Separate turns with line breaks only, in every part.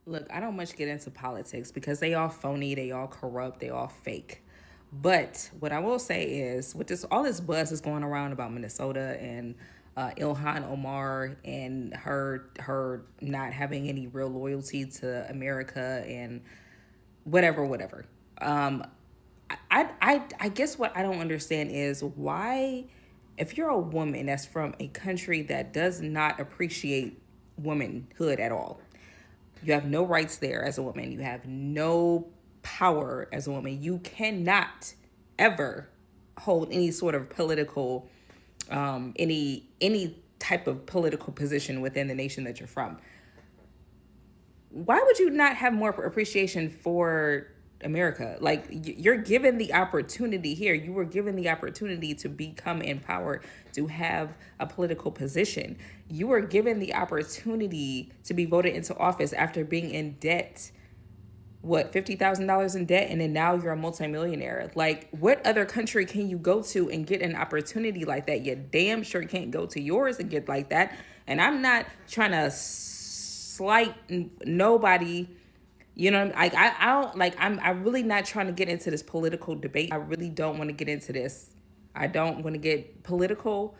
Look, I don't much get into politics because they all phony, they all corrupt, they all fake. But what I will say is, with this all this buzz is going around about Minnesota and IIhan Omar and her not having any real loyalty to America and whatever. Um, I guess what I don't understand is why, if you're a woman that's from a country that does not appreciate womanhood at all, you have no rights there as a woman. You have no power as a woman. You cannot ever hold any sort of political, any type of political position within the nation that you're from. Why would you not have more appreciation for America? Like, you're given the opportunity here. You were given the opportunity to become empowered, to have a political position. You were given the opportunity to be voted into office after being in debt. What, $50,000 in debt, and then now you're a multimillionaire. Like, what other country can you go to and get an opportunity like that? You damn sure can't go to yours and get like that. And I'm not trying to slight nobody. You know, like I don't like. I'm really not trying to get into this political debate. I really don't want to get into this. I don't want to get political.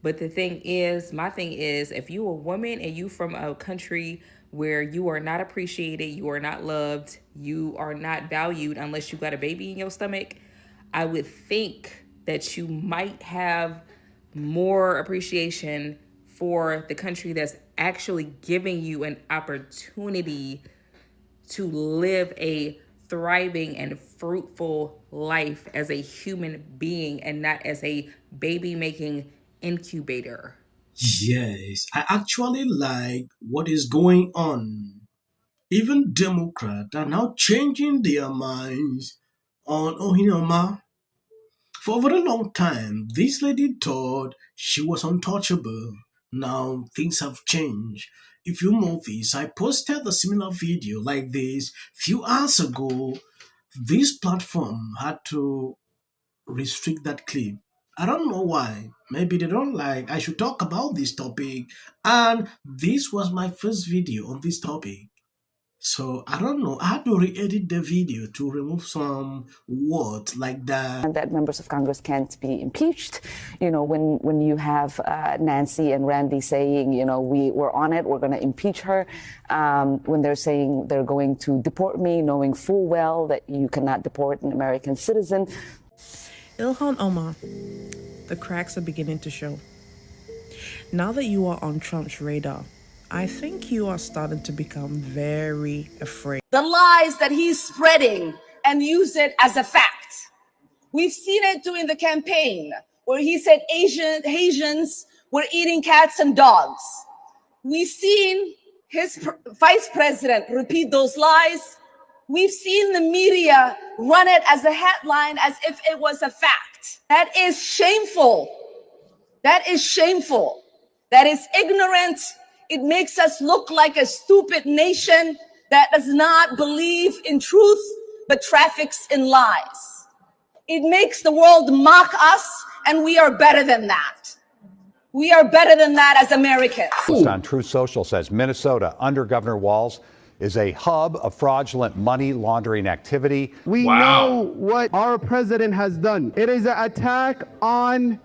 But the thing is, my thing is, if you a woman and you from a country where you are not appreciated, you are not loved, you are not valued unless you got a baby in your stomach, I would think that you might have more appreciation for the country that's actually giving you an opportunity to live a thriving and fruitful life as a human being and not as a baby making incubator.
Yes, I actually like what is going on. Even Democrats are now changing their minds on IIhan Omar. For a very long time, this lady thought she was untouchable. Now things have changed. If you notice, I posted a similar video like this few hours ago. This platform had to restrict that clip. I don't know why. Maybe they don't like I should talk about this topic. And this was my first video on this topic. So I don't know. I had to re-edit the video to remove some words like that.
And that members of Congress can't be impeached. You know, when you have Nancy and Randy saying, you know, we're on it, we're going to impeach her. When they're saying they're going to deport me, knowing full well that you cannot deport an American citizen.
IIhan Omar, the cracks are beginning to show. Now that you are on Trump's radar, I think you are starting to become very afraid.
The lies that he's spreading and use it as a fact. We've seen it during the campaign where he said Asians were eating cats and dogs. We've seen his vice president repeat those lies. We've seen the media run it as a headline as if it was a fact. That is shameful. That is shameful. That is ignorant. It makes us look like a stupid nation that does not believe in truth, but traffics in lies. It makes the world mock us, and we are better than that. We are better than that as Americans.
On Truth Social says Minnesota, under Governor Walz, is a hub of fraudulent money laundering activity.
We know what our president has done. It is an attack on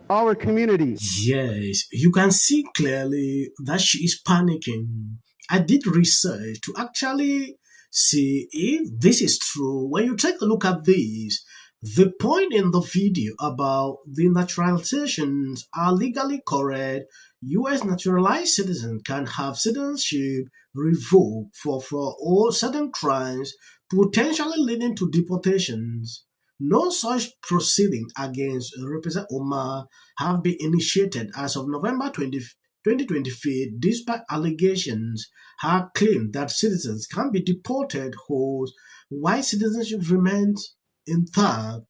our community.
Yes, you can see clearly that she is panicking. I did research to actually see if this is true. When you take a look at this, the point in the video about the naturalizations are legally correct. U.S. naturalized citizens can have citizenship revoked for all certain crimes, potentially leading to deportations. No such proceeding against Representative Omar have been initiated as of November 2025, despite allegations have claimed that citizens can be deported while citizenship remains intact.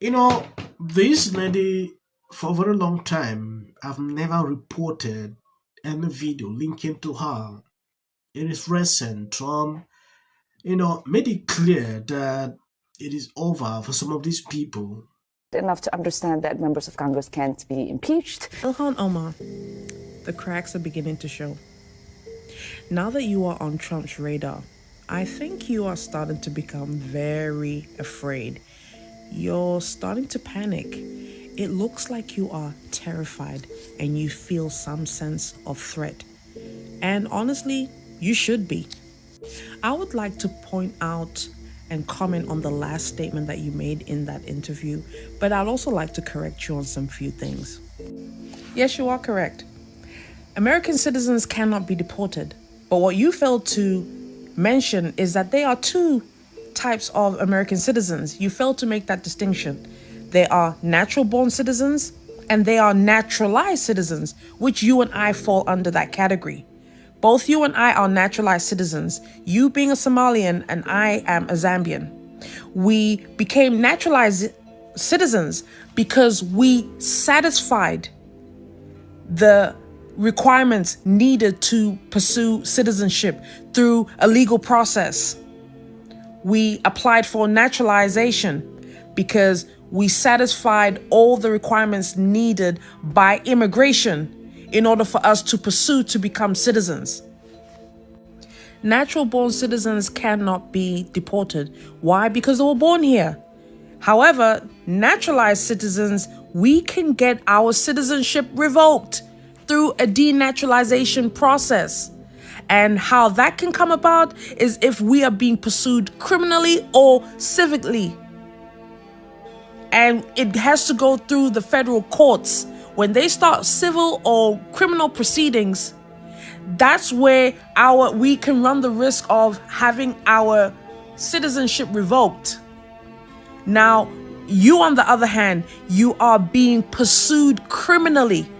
You know, this lady, for a very long time, I've never reported any video linking to her. It is recent. Trump made it clear that it is over for some of these people.
Enough to understand that members of Congress can't be impeached.
IIhan Omar, the cracks are beginning to show. Now that you are on Trump's radar, I think you are starting to become very afraid. You're starting to panic. It looks like you are terrified and you feel some sense of threat. And honestly, you should be. I would like to point out and comment on the last statement that you made in that interview, but I'd also like to correct you on some few things. Yes, you are correct. American citizens cannot be deported, but what you failed to mention is that there are two types of American citizens. You failed to make that distinction. There are natural-born citizens and they are naturalized citizens, which you and I fall under that category. Both you and I are naturalized citizens, you being a Somalian and I am a Zambian. We became naturalized citizens because we satisfied the requirements needed to pursue citizenship through a legal process. We applied for naturalization because we satisfied all the requirements needed by immigration in order for us to pursue to become citizens. Natural-born citizens cannot be deported. Why? Because they were born here. However, naturalized citizens, we can get our citizenship revoked through a denaturalization process. And how that can come about is if we are being pursued criminally or civically. And it has to go through the federal courts. When they start civil or criminal proceedings, that's where we can run the risk of having our citizenship revoked. Now, you on the other hand, you are being pursued criminally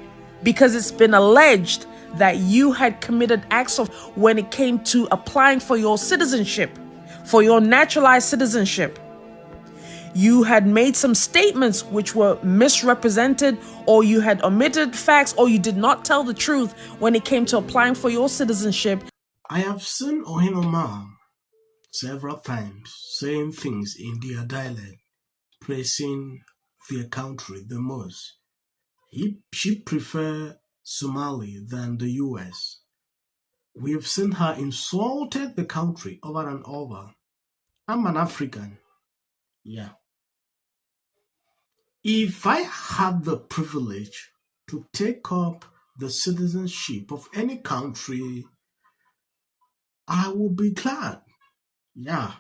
because it's been alleged that you had committed acts of when it came to applying for your citizenship, for your naturalized citizenship. You had made some statements which were misrepresented, or you had omitted facts, or you did not tell the truth when it came to applying for your citizenship.
I have seen IIhan Omar several times saying things in their dialect, praising their country the most. She prefers Somali than the US. We have seen her insulted the country over and over. I'm an African. Yeah. If I had the privilege to take up the citizenship of any country, I would be glad. Yeah.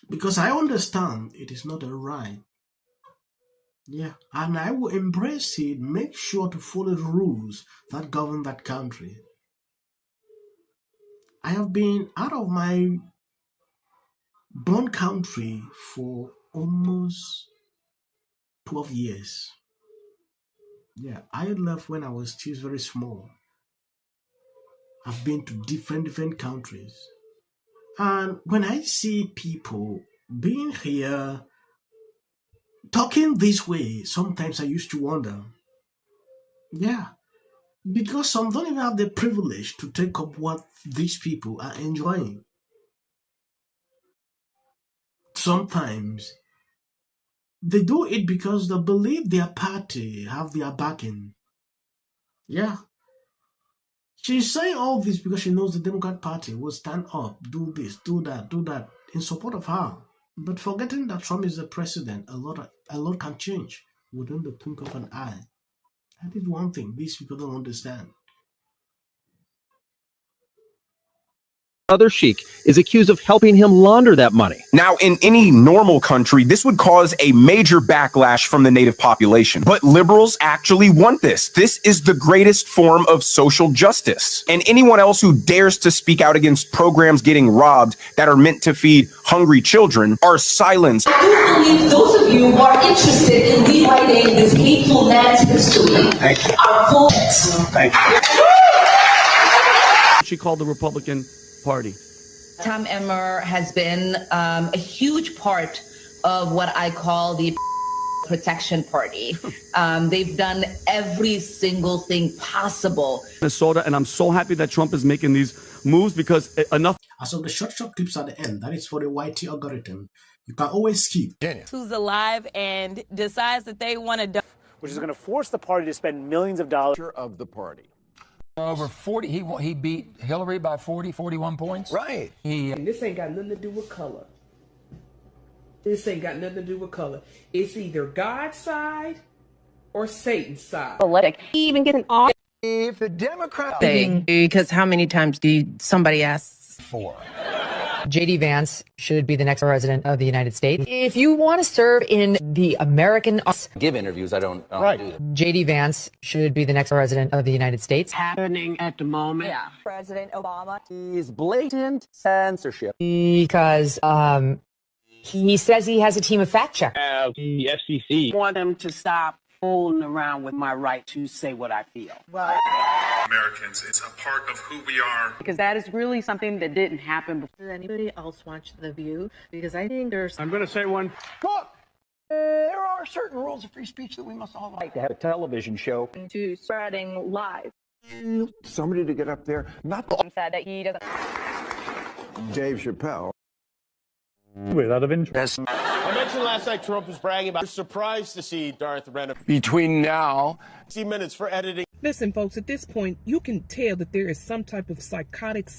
Because I understand it is not a right. Yeah. And I will embrace it, make sure to follow the rules that govern that country. I have been out of my born country for almost 12 years. Yeah, I left when I was still very small. I've been to different countries. And when I see people being here, talking this way, sometimes I used to wonder. Yeah, because some don't even have the privilege to take up what these people are enjoying. Sometimes they do it because they believe their party have their backing. Yeah. She's saying all this because she knows the Democrat Party will stand up, do this, do that, in support of her. But forgetting that Trump is the president, a lot can change within the twinkle of an eye. That is one thing these people don't understand.
Other sheik is accused of helping him launder that money.
Now, in any normal country, this would cause a major backlash from the native population. But liberals actually want this. This is the greatest form of social justice. And anyone else who dares to speak out against programs getting robbed that are meant to feed hungry children are silenced.
I do believe those of you who are interested in rewriting this hateful man's history are fools.
Thank you. She called the Republican Party.
Tom Emmer has been a huge part of what I call the protection party. They've done every single thing possible.
Minnesota, and I'm so happy that Trump is making these moves because enough.
As of the short clips at the end, that is for the YT algorithm. You can always skip.
Who's alive and decides that they want to,
which is going to force the party to spend millions of dollars
of the party.
Over 40, he beat Hillary by 41 points.
Right.
And this ain't got nothing to do with color. This ain't got nothing to do with color. It's either God's side or Satan's side.
He even gets an off.
If the Democrats...
Because how many times do somebody asks?
4.
J.D. Vance should be the next president of the United States. If you want to serve in the American...
Give interviews, I don't do that.
J.D. Vance should be the next president of the United States.
Happening at the moment.
Yeah. President Obama.
Is blatant censorship.
Because he says he has a team of fact checkers.
The FCC.
Want them to stop fooling around with my right to say what I feel.
Well,
Americans, it's a part of who we are.
Because that is really something that didn't happen before.
Does anybody else watch The View? Because I think there's...
I'm going to say one.
Look, there are certain rules of free speech that we must all like.
To have a television show.
To spreading lies.
Somebody to get up there, not
said that he doesn't...
Dave Chappelle.
Without of interest.
I mentioned last night Trump was bragging about surprised to see Darth Renner.
Between now...
60 minutes for editing.
Listen, folks, at this point, you can tell that there is some type of psychotic